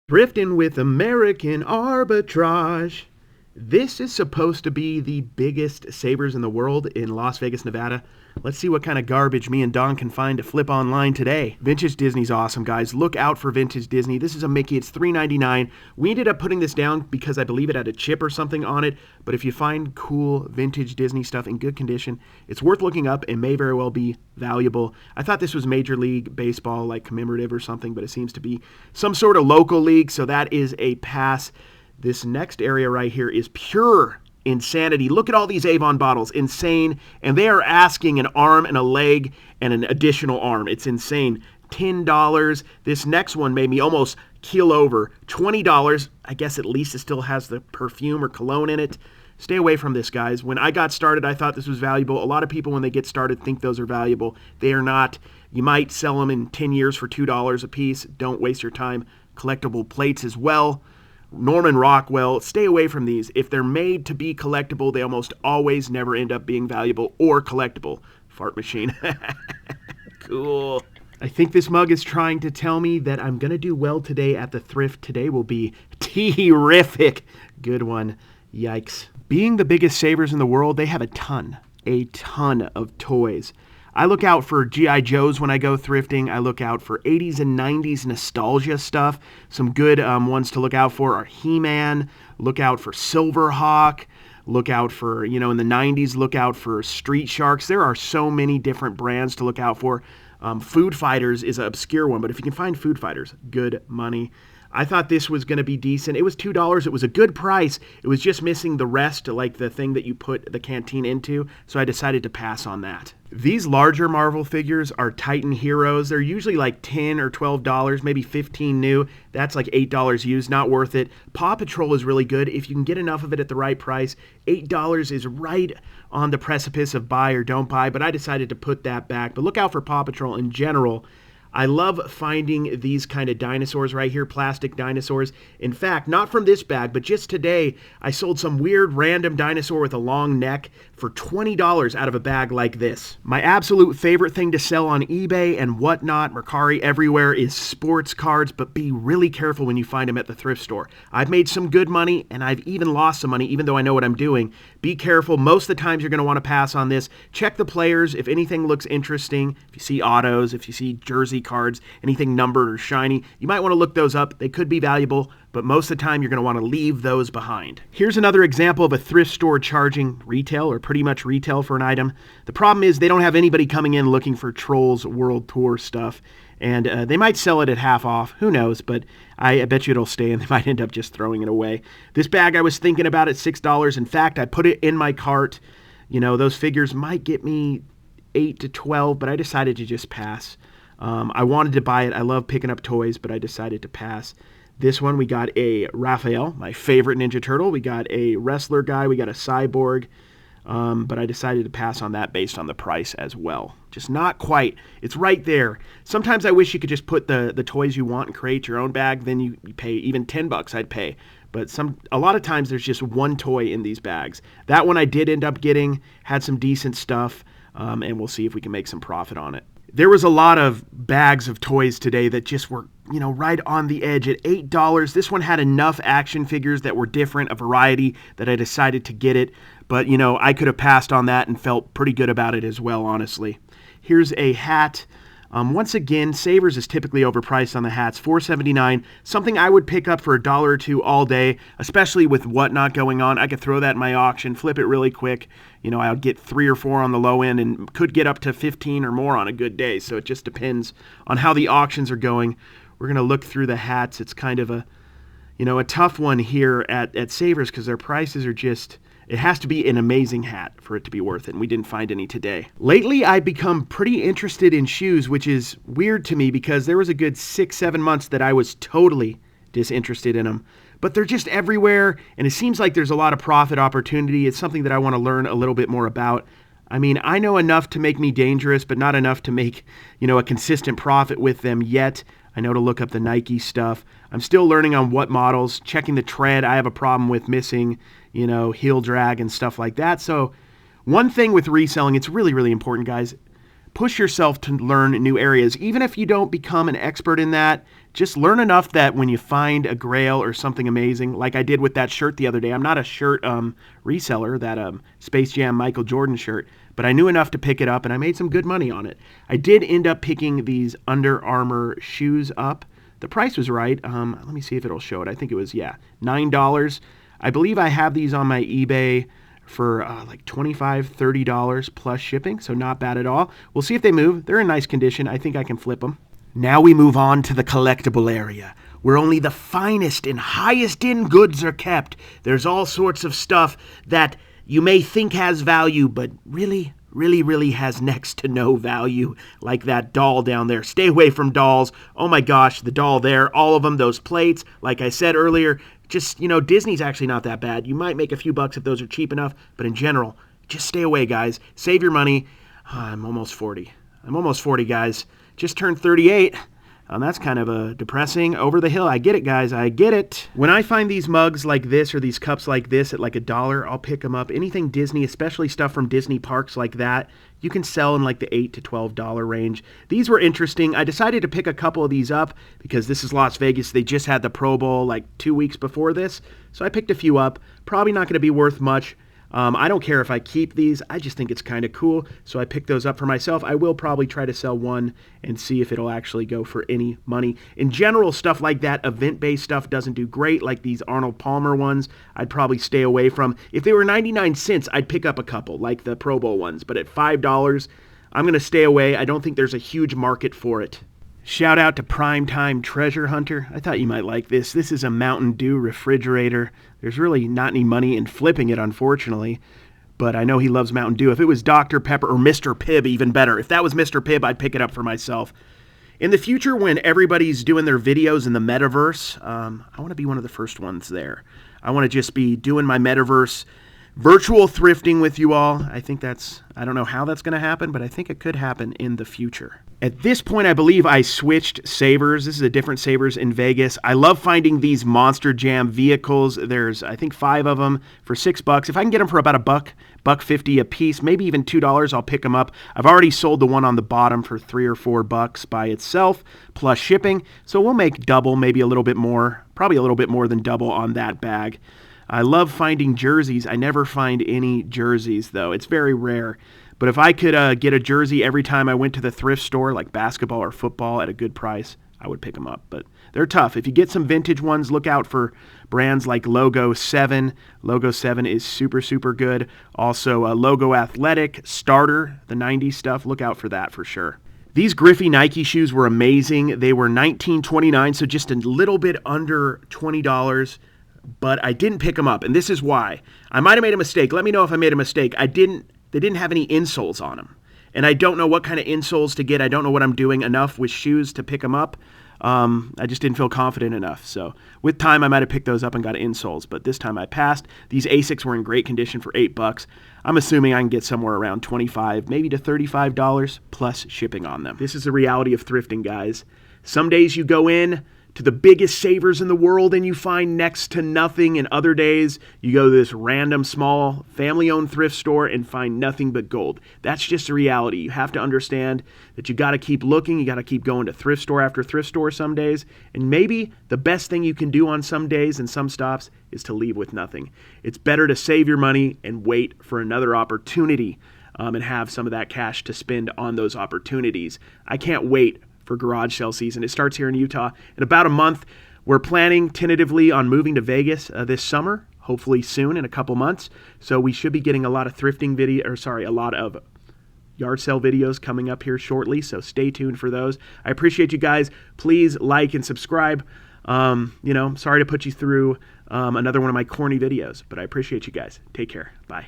Thrifting with American Arbitrage. This is supposed to be the biggest savers in the world in Las Vegas, Nevada. Let's see what kind of garbage me and Don can find to flip online today. Vintage Disney's awesome, guys. Look out for Vintage Disney. This is a Mickey. It's $3.99. We ended up putting this down because I believe it had a chip or something on it. But if you find cool Vintage Disney stuff in good condition, it's worth looking up and may very well be valuable. I thought this was Major League Baseball, like commemorative or something, but it seems to be some sort of local league, so that is a pass. This next area right here is pure insanity. Look at all these Avon bottles. Insane. And they are asking an arm and a leg and an additional arm. It's insane. $10. This next one made me almost keel over. $20. I guess at least it still has the perfume or cologne in it. Stay away from this, guys. When I got started, I thought this was valuable. A lot of people, when they get started, think those are valuable. They are not. You might sell them in 10 years for $2 a piece. Don't waste your time. Collectible plates as well. Norman Rockwell, stay away from these. If they're made to be collectible, they almost always never end up being valuable or collectible. Fart machine. Cool. I think this mug is trying to tell me that I'm going to do well today at the thrift. Today will be terrific. Good one. Yikes. Being the biggest savers in the world, they have a ton of toys. I look out for G.I. Joes when I go thrifting. I look out for 80s and 90s nostalgia stuff. Some good ones to look out for are He-Man. Look out for Silverhawk. Look out for, in the 90s, look out for Street Sharks. There are so many different brands to look out for. Food Fighters is an obscure one, but if you can find Food Fighters, good money. I thought this was going to be decent. It was $2. It was a good price. It was just missing the rest, like the thing that you put the canteen into, so I decided to pass on that. These larger Marvel figures are Titan Heroes. They're usually like $10 or $12, maybe $15 new. That's like $8 used, not worth it. Paw Patrol is really good if you can get enough of it at the right price. $8 is right on the precipice of buy or don't buy, but I decided to put that back. But look out for Paw Patrol in general. I love finding these kind of dinosaurs right here, plastic dinosaurs. In fact, not from this bag, but just today, I sold some weird random dinosaur with a long neck for $20 out of a bag like this. My absolute favorite thing to sell on eBay and whatnot, Mercari, everywhere, is sports cards, but be really careful when you find them at the thrift store. I've made some good money, and I've even lost some money, even though I know what I'm doing. Be careful. Most of the times you're going to want to pass on this. Check the players. If anything looks interesting, if you see autos, if you see jersey cards, anything numbered or shiny, you might want to look those up. They could be valuable, but most of the time you're going to want to leave those behind. Here's another example of a thrift store charging retail or pretty much retail for an item. The problem is they don't have anybody coming in looking for Trolls World Tour stuff, and they might sell it at half off. Who knows, but I bet you it'll stay and they might end up just throwing it away. This bag I was thinking about at $6. In fact, I put it in my cart. Those figures might get me 8 to 12, but I decided to just pass. I wanted to buy it. I love picking up toys, but I decided to pass. This one, we got a Raphael, my favorite Ninja Turtle. We got a wrestler guy. We got a cyborg. But I decided to pass on that based on the price as well. Just not quite. It's right there. Sometimes I wish you could just put the toys you want and create your own bag. Then you pay even $10 I'd pay. But a lot of times there's just one toy in these bags. That one I did end up getting, had some decent stuff, and we'll see if we can make some profit on it. There was a lot of bags of toys today that just were, right on the edge at $8. This one had enough action figures that were different, a variety, that I decided to get it. But, I could have passed on that and felt pretty good about it as well, honestly. Here's a hat. Once again, Savers is typically overpriced on the hats, $4.79. Something I would pick up for $1 or $2 all day, especially with whatnot going on. I could throw that in my auction, flip it really quick. I'll get 3 or 4 on the low end and could get up to 15 or more on a good day. So it just depends on how the auctions are going. We're going to look through the hats. It's kind of a tough one here at Savers because their prices are just... It has to be an amazing hat for it to be worth it, and we didn't find any today. Lately, I've become pretty interested in shoes, which is weird to me because there was a good 6-7 months that I was totally disinterested in them. But they're just everywhere, and it seems like there's a lot of profit opportunity. It's something that I want to learn a little bit more about. I mean, I know enough to make me dangerous, but not enough to make, a consistent profit with them yet. I know to look up the Nike stuff. I'm still learning on what models, checking the tread. I have a problem with missing, heel drag and stuff like that. So one thing with reselling, it's really, really important, guys. push yourself to learn new areas. Even if you don't become an expert in that, just learn enough that when you find a grail or something amazing, like I did with that shirt the other day. I'm not a shirt reseller, that Space Jam Michael Jordan shirt, but I knew enough to pick it up, and I made some good money on it. I did end up picking these Under Armour shoes up. The price was right. Let me see if it'll show it. I think it was, yeah, $9. I believe I have these on my eBay for like $25, $30 plus shipping, so not bad at all. We'll see if they move. They're in nice condition. I think I can flip them. Now we move on to the collectible area, where only the finest and highest in goods are kept. There's all sorts of stuff that you may think has value, but really has next to no value, like that doll down there. Stay away from dolls. Oh my gosh, the doll there, all of them, those plates, like I said earlier, just, Disney's actually not that bad. You might make a few bucks if those are cheap enough, but in general, just stay away, guys. Save your money. I'm almost 40. Guys. Just turned 38. That's kind of depressing. Over the hill. I get it, guys. I get it. When I find these mugs like this or these cups like this at like $1, I'll pick them up. Anything Disney, especially stuff from Disney parks like that, you can sell in like the $8 to $12 range. These were interesting. I decided to pick a couple of these up because this is Las Vegas. They just had the Pro Bowl like 2 weeks before this. So I picked a few up. Probably not going to be worth much. I don't care if I keep these. I just think it's kind of cool, so I picked those up for myself. I will probably try to sell one and see if it'll actually go for any money. In general, stuff like that, event-based stuff, doesn't do great, like these Arnold Palmer ones. I'd probably stay away from. If they were 99 cents, I'd pick up a couple, like the Pro Bowl ones. But at $5, I'm going to stay away. I don't think there's a huge market for it. Shout out to Primetime Treasure Hunter. I thought you might like this. This is a Mountain Dew refrigerator. There's really not any money in flipping it, unfortunately. But I know he loves Mountain Dew. If it was Dr. Pepper or Mr. Pibb, even better. If that was Mr. Pibb, I'd pick it up for myself. In the future, when everybody's doing their videos in the metaverse, I want to be one of the first ones there. I want to just be doing my metaverse virtual thrifting with you all. I don't know how that's going to happen, but I think it could happen in the future. At this point, I believe I switched savers. This is a different savers in Vegas. I love finding these Monster Jam vehicles. There's, I think, 5 of them for $6. If I can get them for about $1.50 a piece, maybe even $2, I'll pick them up. I've already sold the one on the bottom for $3 or $4 by itself, plus shipping. So we'll make double, maybe a little bit more, probably a little bit more than double on that bag. I love finding jerseys. I never find any jerseys, though. It's very rare. But if I could get a jersey every time I went to the thrift store, like basketball or football, at a good price, I would pick them up. But they're tough. If you get some vintage ones, look out for brands like Logo 7. Logo 7 is super, super good. Also, Logo Athletic, Starter, the 90s stuff. Look out for that for sure. These Griffey Nike shoes were amazing. They were $19.29, so just a little bit under $20. But I didn't pick them up, and this is why. I might have made a mistake. Let me know if I made a mistake. They didn't have any insoles on them, and I don't know what kind of insoles to get. I don't know what I'm doing enough with shoes to pick them up. I just didn't feel confident enough. So with time, I might have picked those up and got insoles, but this time I passed. These Asics were in great condition for $8. I'm assuming I can get somewhere around $25, maybe to $35 plus shipping on them. This is the reality of thrifting, guys. Some days you go in to the biggest savers in the world and you find next to nothing, and other days you go to this random small family-owned thrift store and find nothing but gold. That's just a reality. You have to understand that you got to keep looking. You got to keep going to thrift store after thrift store some days, and maybe the best thing you can do on some days and some stops is to leave with nothing. It's better to save your money and wait for another opportunity and have some of that cash to spend on those opportunities. I can't wait for garage sale season. It starts here in Utah in about a month. We're planning tentatively on moving to Vegas this summer, hopefully soon in a couple months. So we should be getting a lot of a lot of yard sale videos coming up here shortly. So stay tuned for those. I appreciate you guys. Please like and subscribe. Sorry to put you through another one of my corny videos, but I appreciate you guys. Take care. Bye.